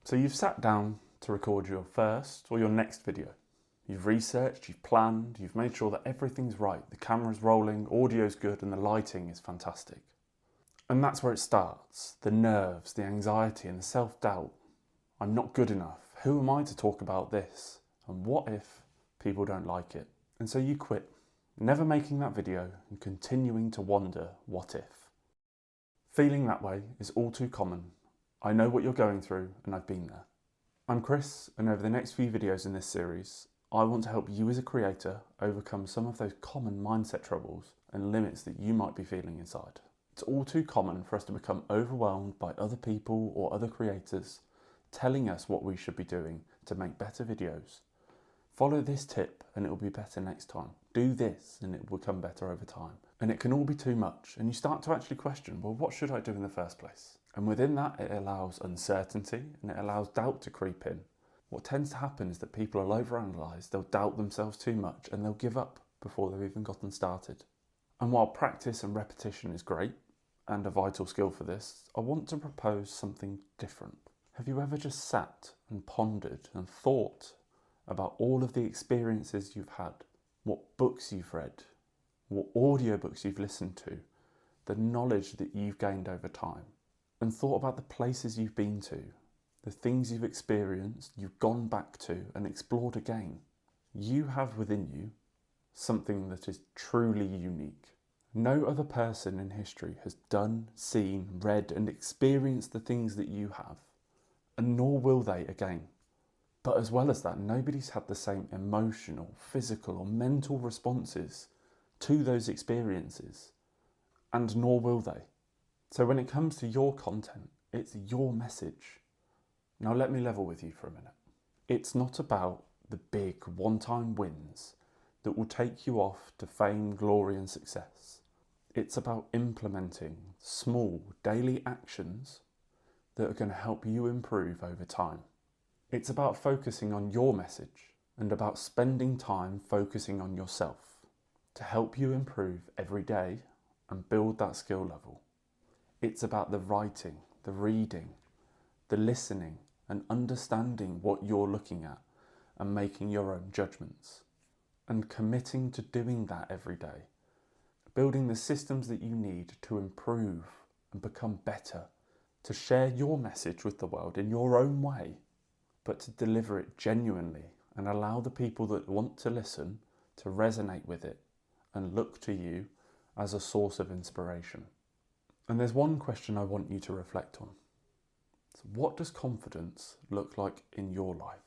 So you've sat down to record your first or your next video. You've researched, you've planned, you've made sure that everything's right. The camera's rolling, audio's good, and the lighting is fantastic. And that's where it starts. The nerves, the anxiety, and the self-doubt. I'm not good enough. Who am I to talk about this? And what if people don't like it? And so you quit, never making that video and continuing to wonder, what if? Feeling that way is all too common. I know what you're going through, and I've been there. I'm Chris, and over the next few videos in this series, I want to help you as a creator overcome some of those common mindset troubles and limits that you might be feeling inside. It's all too common for us to become overwhelmed by other people or other creators telling us what we should be doing to make better videos. Follow this tip and it will be better next time. Do this and it will become better over time. And it can all be too much, and you start to actually question, well, what should I do in the first place? And within that, it allows uncertainty and it allows doubt to creep in. What tends to happen is that people will overanalyze, they'll doubt themselves too much, and they'll give up before they've even gotten started. And while practice and repetition is great, and a vital skill for this, I want to propose something different. Have you ever just sat and pondered and thought about all of the experiences you've had, what books you've read, what audiobooks you've listened to, the knowledge that you've gained over time, and thought about the places you've been to, the things you've experienced, you've gone back to and explored again? You have within you something that is truly unique. No other person in history has done, seen, read and experienced the things that you have, and nor will they again. But as well as that, nobody's had the same emotional, physical or mental responses to those experiences, and nor will they. So when it comes to your content, it's your message. Now let me level with you for a minute. It's not about the big one-time wins that will take you off to fame, glory and success. It's about implementing small daily actions that are going to help you improve over time. It's about focusing on your message and about spending time focusing on yourself to help you improve every day and build that skill level. It's about the writing, the reading, the listening and understanding what you're looking at and making your own judgments and committing to doing that every day. Building the systems that you need to improve and become better, to share your message with the world in your own way, but to deliver it genuinely and allow the people that want to listen to resonate with it and look to you as a source of inspiration. And there's one question I want you to reflect on. So what does confidence look like in your life?